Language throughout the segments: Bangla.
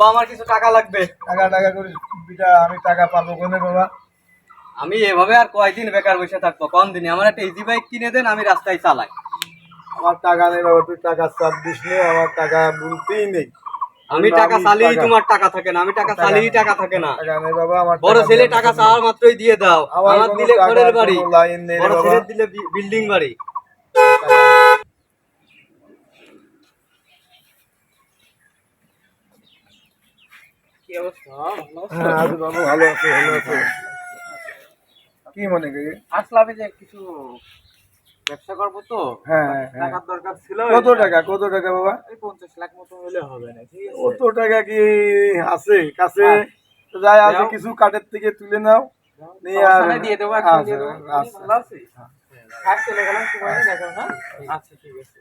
আব্বা আমার কিছু টাকা লাগবে। টাকা টাকা করে বিটা আমি টাকা পাবো কোনে বাবা? আমি এভাবে আর কয়দিন বেকার বসে থাকবো? কোন দিনে আমার একটা ইজি বাইক কিনে দেন, আমি রাস্তায় চালাই। আমার টাকা নেই বাবা, তুই টাকা চাপ দিস নে, আমার টাকা বলতেই নেই। আমি টাকা চালিয়েই তোমার টাকা থাকে না, আমি টাকা চালিয়েই টাকা থাকে না। টাকা নেই বাবা, আমার বড় ছেলে টাকা চাওয়ার মাত্রই দিয়ে দাও। আমার দিলে ঘরের বাড়ি, লাইন নেই বড় বাবা। ছেলে দিলে বিল্ডিং বাড়ি। কি অবস্থা? হ্যাঁ আছি বাবু, ভালো আছে ভালো আছে। কি মনে করি? আসলাম যে কিছু ব্যবসা করবো তো, হ্যাঁ হ্যাঁ। টাকার দরকার ছিল। কত টাকা বাবা? এই 50 লাখ মতো হলে হবে না? ঠিক আছে, কত টাকা কি আছে কাছে? তো যাই আছে কিছু কাঠের থেকে তুলে নাও, নিয়ে আর দিয়ে দেবো। আচ্ছা, ভালো আছি, থাক, চলে গেলাম, তোমার দেখো না। আচ্ছা ঠিক আছে।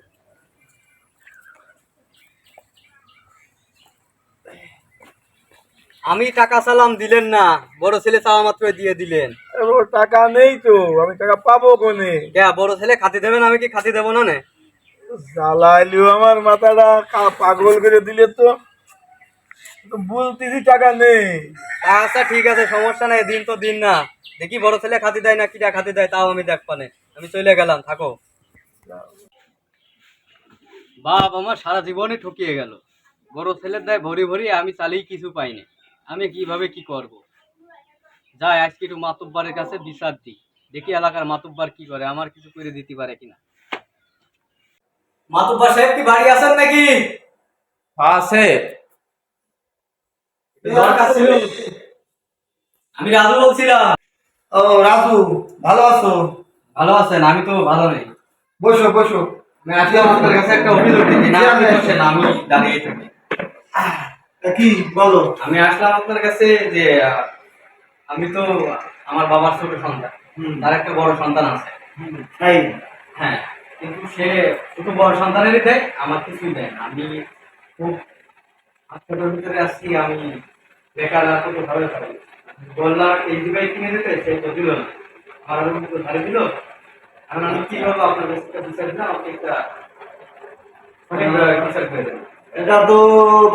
আমি টাকা চালাম, দিলেন না। বড় ছেলে চাওয়া মাত্র দিয়ে দিলেন। এবার টাকা নেই তো, আমি টাকা পাবো কোনে? বড় ছেলে খাতি দেবেন, আমি কি খাতি দেবো না? জ্বালাইলিও আমার মাথাটা, পাগল করে দিলে তো। বলতেছি টাকা নেই। আচ্ছা ঠিক আছে, সমস্যা নাই, দিন তো দিন না। দেখি বড় ছেলে খাতি দেয় না কিটা খাতি দেয়, তাও আমি দেখবানে। আমি চলে গেলাম, থাকো। বাপ আমার সারা জীবনে ঠকিয়ে গেল। বড় ছেলের দায় ভরি ভরি আমি চালিয়ে কিছু পাইনি। আমি কিভাবে কি করব? যাই আজকে একটু মাতুব্বারের কাছে বিচার দিই, দেখি এলাকার মাতুব্বার কি করে, আমার কিছু করে দিতে পারে কিনা। মাতুব্বার সাহেব কি বাড়ি আছেন নাকি? আছে। দরকার ছিল। আমি রাজু বলছিলাম। ও রাজু, ভালো আছো? ভালো আছেন? আমি তো ভালো নেই। বসো বসো। আমি আসলাম আপনার কাছে একটা অভিযোগ দিতে। না আপনি বসেন, আমি দাঁড়িয়ে থাকি। কি বলো? আমি আসলাম আপনার কাছে যে আমি তো আমার বাবার ছোট সন্তান, তার একটা বড় সন্তান আছে। তাই? হ্যাঁ, কিন্তু সে শুধু বড় সন্তানেরই দেয়, আমার কিছুই দেয় না। আমি খুব আত্মীয়তার ভিতরে আসছি, আমি বেকার আর কত ভাবে পারি। বললাম এই দিবাই কিনে দিতে, সে তো দিল না। আমার তো ধারে দিল। এখন আমি কি করবো? আপনার কাছে একটা বিচার দিলাম, আপনি একটা সঠিক বিচার করে দেবেন। এটা তো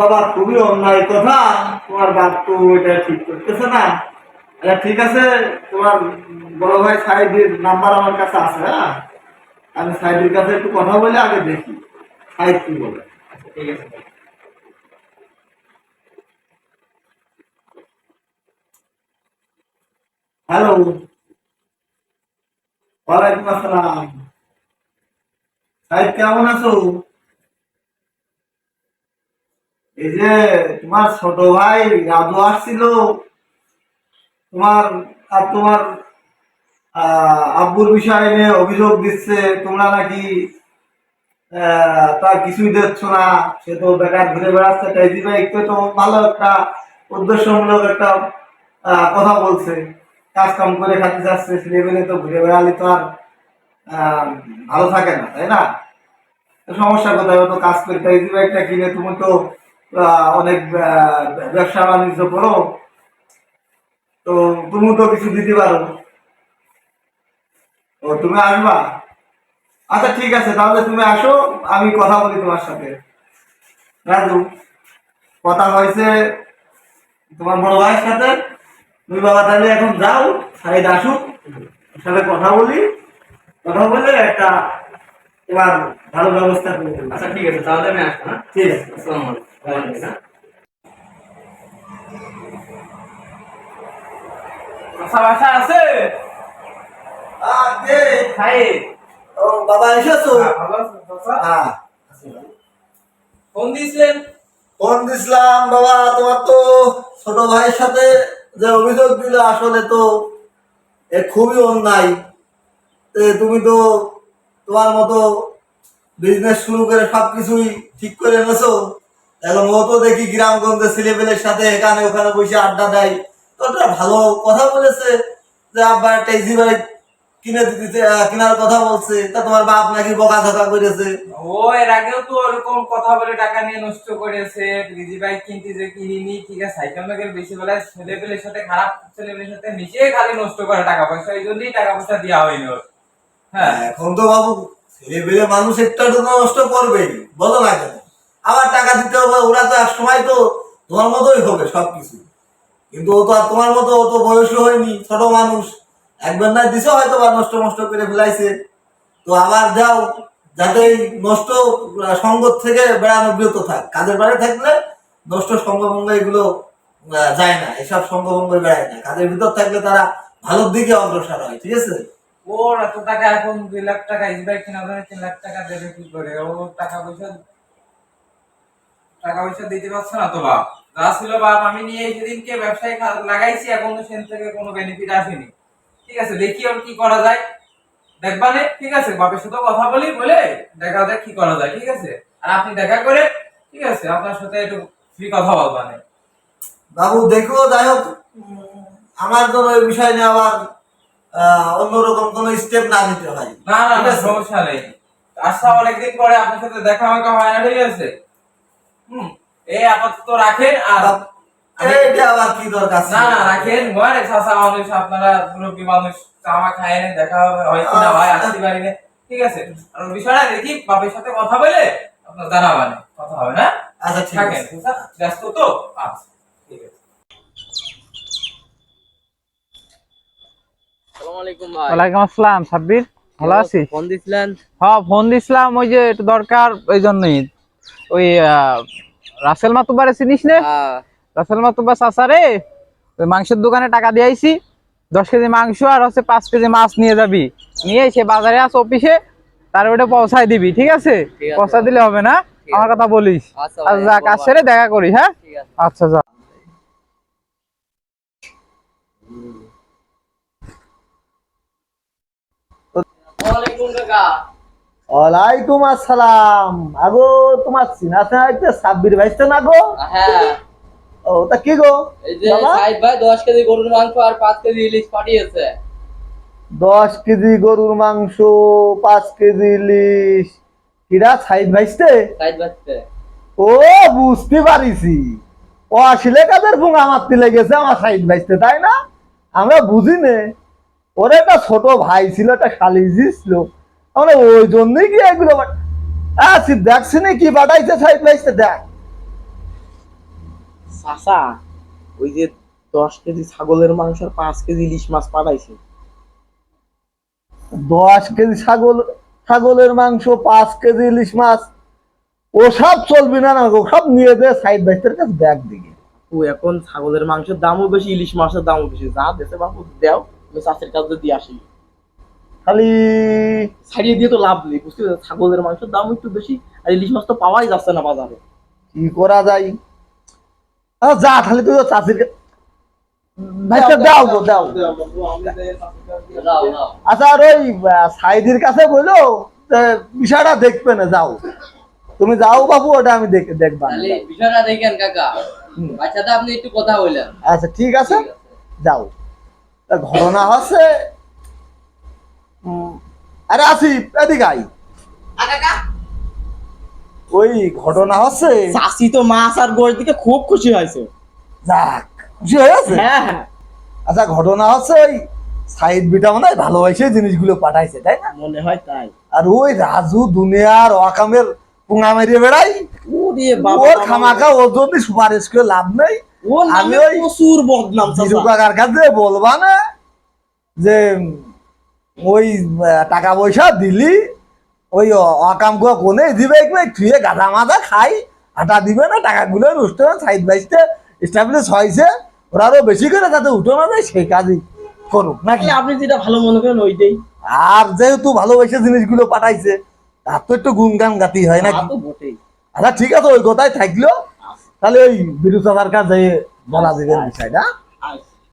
বাবা খুবই অন্যায় কথা। তোমার বাপ তো এটা ঠিক করতেছে না। আচ্ছা ঠিক আছে, তোমার বড় ভাই সাইদের নাম্বার আমার কাছে আছে। হ্যাঁ, আমি সাইদের কাছে একটু কথা বলে আগে দেখি সাইদ কি বলে। আচ্ছা ঠিক আছে। হ্যালো, ওয়ালাইকুম আসসালাম। সাইদ কেমন আছো? এই যে তোমার ছোট ভাই রাজু আসছিল, তোমার আর তোমার আব্বুর বিষয় নিয়ে অভিযোগ দিচ্ছে, তোমরা নাকি তার কিছুই দিচ্ছ না। সে তো বেকার ঘুরে বেড়াচ্ছে, তাই দিবে তো ভালো একটা উদ্দেশ্যমূলক একটা কথা বলছে। কাজ কাম করে খাতে যাচ্ছে, ছেলেবেলে তো ঘুরে বেড়ালে তো আর ভালো থাকে না, তাই না? তো সমস্যা কোথায়? তো কাজ করে তাই দিবে একটা কিনে, তুমি তো অনেক ব্যবসা বাণিজ্য করো, তো তুমি তো কিছু দিতে পারো। ও তুমি আসবা? আচ্ছা ঠিক আছে, তাহলে তুমি আসো, আমি কথা বলি তোমার সাথে। রাজু, কথা হয়েছে তোমার বড় ভাইয়ের সাথে। তুমি বাবা তাহলে এখন যাও, সাইড আসুক, ওর সাথে কথা বলি, কথা বলে একটা তোমার ভালো ব্যবস্থা করে দেবো। আচ্ছা ঠিক আছে, তাহলে আমি আসবো। হ্যাঁ ঠিক আছে। আসসালামু আলাইকুম। আচ্ছা বাসা আছে? হাই, ও বাবা এসেছো? ভালো আছেন চাচা? হ্যাঁ, ফোন দিয়েছিলেন? ফোন দিছিলাম বাবা, তোমার তো ছোট ভাইয়ের সাথে যে অভিযোগ দিল, আসলে তো এ খুবই অন্যায়। তুমি তো তোমার মতো বিজনেস শুরু করে সবকিছুই ঠিক করে এনেছো। এখন ও তো দেখি গ্রামগঞ্জের ছেলেপেলের সাথে এখানে ওখানে বসে আড্ডা দেয়। তো একটা ভালো কথা বলেছে যে আব্বা একটা ইজি বাইক কিনে দিতে, কেনার কথা বলছে। তা তোমার বাপ নাকি বকাঝকা করেছে। ও এর আগেও তো ওরকম কথা বলে টাকা নিয়ে নষ্ট করেছে। ইজি বাইক কিনতে যে কিনিনি, ঠিক আছে, সাইকেল মাইকেল বেশি বেলায় ছেলেপেলের সাথে, খারাপ ছেলেপেলের সাথে মিশে খালি নষ্ট করে টাকা পয়সা, এই জন্যই টাকা পয়সা দেওয়া হয়নি ওর। হ্যাঁ, এখন তো বাবু ছেলেপেলে মানুষ একটা তো নষ্ট করবেই, বলো না কেন? আবার টাকা দিতে হবে, ওরা তো এক সময় তো তোমার মতোই হবে সবকিছু। কিন্তু ও তো আর তোমার মতো, ও তো বয়সী হয়নি, ছোট মানুষ, একবার না দিছে হয়তো বা নষ্ট নষ্ট করে ফেলাইছে। তো আবার দাও, যাতে এই নষ্ট সঙ্গত থেকে বেড়ানো বিরত থাক। কাজের বাইরে থাকলে নষ্ট সঙ্গভঙ্গ এগুলো যায় না, এসব সঙ্গভঙ্গ বেড়ায় না। কাজের ভিতর থাকলে তারা ভালোর দিকে অগ্রসর হয়, ঠিক আছে? ওর এত টাকা, এখন 2 লাখ টাকা ইসবাই কিনা ধরে 3 লাখ টাকা দেবে কি করে? ও টাকা পয়সা দিতে পারছে না তো বাপ। যা ছিল বাপ আমি নিয়ে সেদিনকে ব্যবসায় লাগাইছি, এখন তো সেখান থেকে কোনো বেনিফিট আসেনি। ঠিক আছে, দেখি ওর কি করা যায়, দেখবানে। ঠিক আছে, বাপের সাথে কথা বলি, বলে দেখা যাক কি করা যায়। ঠিক আছে, আর আপনি দেখা করে, ঠিক আছে, আপনার সাথে একটু ফ্রি কথা বলবানে। বাবু দেখো, যাই হোক, আমার জন্য এই বিষয় নিয়ে আবার অন্যরকম কোনো স্টেপ না নিতে হয়। না না ঠিক না, আছে? সমস্যা নেই। আচ্ছা, অনেকদিন পরে আপনার সাথে দেখা মাখা হয় না, ঠিক আছে? এই আপাতত রাখেন। আর এইটা আবার কি দরকার ছিল? না না, রাখেন। ঘরে চাচা মানুষ, আপনারা মুরব্বী মানুষ, চামা খায় না, দেখা হবে হয় কিনা হয়, আসতে পারি না। ঠিক আছে, আর ওই বিষয়টা দেখি বাপের সাথে কথা বলে আপনার জানাবানে, কথা হবে না? আচ্ছা ঠিক থাকেন, আছে। চাচা, ব্যস্ত তো? আচ্ছা, ঠিক আছে। আসসালামু আলাইকুম ভাই। ওয়ালাইকুম আসসালাম। সাব্বির, ভালো আছিস? ফোন দিছিলেন? হ্যাঁ, ফোন দিছিলাম, ওই যে একটু দরকার, ওই জন্যই। ওই রাসেল মাতুব্বারে চিনিস নে? হ্যাঁ। রাসেল মাতুব্বা চাচা রে, ওই মাংসের দোকানে টাকা দিয়ে আইছি। 10 কেজি মাংস আর হচ্ছে 5 কেজি মাছ নিয়ে যাবি। নিয়ে সে বাজারে আস অফিসে, তার ওটা পৌঁছায় দিবি। ঠিক আছে? ঠিক আছে। পৌঁছা দিলে হবে না, ঠিক আমার আছে। কথা বলিস। আচ্ছা আর ভাই, যা, বলবো। কাজ সেরে দেখা করি। হ্যাঁ, ঠিক আছে। আচ্ছা, যা। ওয়ালাইকুম কাকা। ওয়ালাইকুম আসসালাম। আগো, তোমার চিনা একটা সাব্বির ভাইস্তা না গো? হ্যাঁ, ও, তা কি গো এই যে বাবা? সাইদ ভাই 10 কেজি গরুর মাংস আর 5 কেজি ইলিশ পাঠিয়েছে। 10 কেজি গরুর মাংস, 5 কেজি ইলিশ। কিরা সাইদ ভাইস্তে? সাইদ ভাইতে। ও, বুঝতে পারিছি। ও আসলে কাদের ভুঙা মারতে লেগেছে আমার সাইদ ভাইস্তে, তাই না? আমরা বুঝি নে। ওর একটা ছোট ভাই ছিল, একটা শালিজি ছিল, আমরা ওই জন্যই কি এগুলো আচ্ছা, দেখছি না কি পাঠাইছে সাইদ ভাইস্তে, দেখ। চাচা, ওই যে 10 কেজি ছাগলের মাংস আর 5 কেজি ইলিশ মাছ পাঠাইছে। 10 কেজি ছাগলের মাংস, 5 কেজি ইলিশ মাছ, ওসব চলবি না, না ওসব নিয়ে দে সাইড বাইস্টের কাছে, ব্যাগ দিকে। ও এখন ছাগলের মাংসের দামও বেশি, ইলিশ মাছের দামও বেশি। যা দেশে বাবু দেও, আমি চাষের কাছে দিয়ে আসি। খালি ছাড়িয়ে দিয়ে তো লাভ নেই, বুঝতে পারছো? ছাগলের মাংসের দাম একটু বেশি, আর ইলিশ মাছ তো পাওয়াই যাচ্ছে না বাজারে। কি করা যায়? যা, খালি তুই চাষির ভাইস্তে দাও গো, দাও। দাও দাও। আচ্ছা, আর ওই সাইদির কাছে বললো বিষয়টা দেখবে না, যাও তুমি, যাও বাবু, ওটা আমি দেখবা। তাহলে বিষয়টা দেখেন কাকা। বাচ্চাটা আপনি একটু কথা বললেন। আচ্ছা ঠিক আছে, যাও। তা ঘটনা হচ্ছে, আরে আসিফ, এদিকে আই। কাকা, ওই ঘটনা হচ্ছে, চাষি তো মাছ আর গোড়ের দিকে খুব খুশি হয়েছে। যাক, খুশি হয়েছে। হ্যাঁ হ্যাঁ, আচ্ছা, ঘটনা হচ্ছে ওই সাইদ বিটা মনে হয় ভালোবাসে জিনিসগুলো পাঠাইছে, তাই না? মনে হয় তাই। আর ওই রাজু দুনিয়ার অকামের পুঙা মেরিয়ে বেড়াই, ওরে বাবা, ওর খামাকা ওর জন্য সুপারিশ করে লাভ নেই। ওর আমি নামে ওই প্রচুর বদনাম জিরু চাচা। কাকার কাছে বলবা না যে ওই টাকা পয়সা দিলি, ওই অকাম কোনে দিবে, থুয়ে গাধা মাথা খাই, হাঁটা দিবে না, টাকাগুলো নষ্ট হয়, সাইড বাইসতে এস্টাবলিশ হয়েছে, ওরা আরো বেশি করে যাতে উঠো না যায় সেই কাজই করুক নাকি। আপনি যেটা ভালো মনে করেন ওইটাই। আর যেহেতু ভালোবেসে জিনিসগুলো পাঠাইছে, তার তো একটু গুনগান গাতি হয় তা নাকি। তো বটেই। আচ্ছা ঠিক আছে, ওই কথাই থাকলো। তাহলে ওই বিরু চাচার কাছে বলা যাবে বিষয়টা।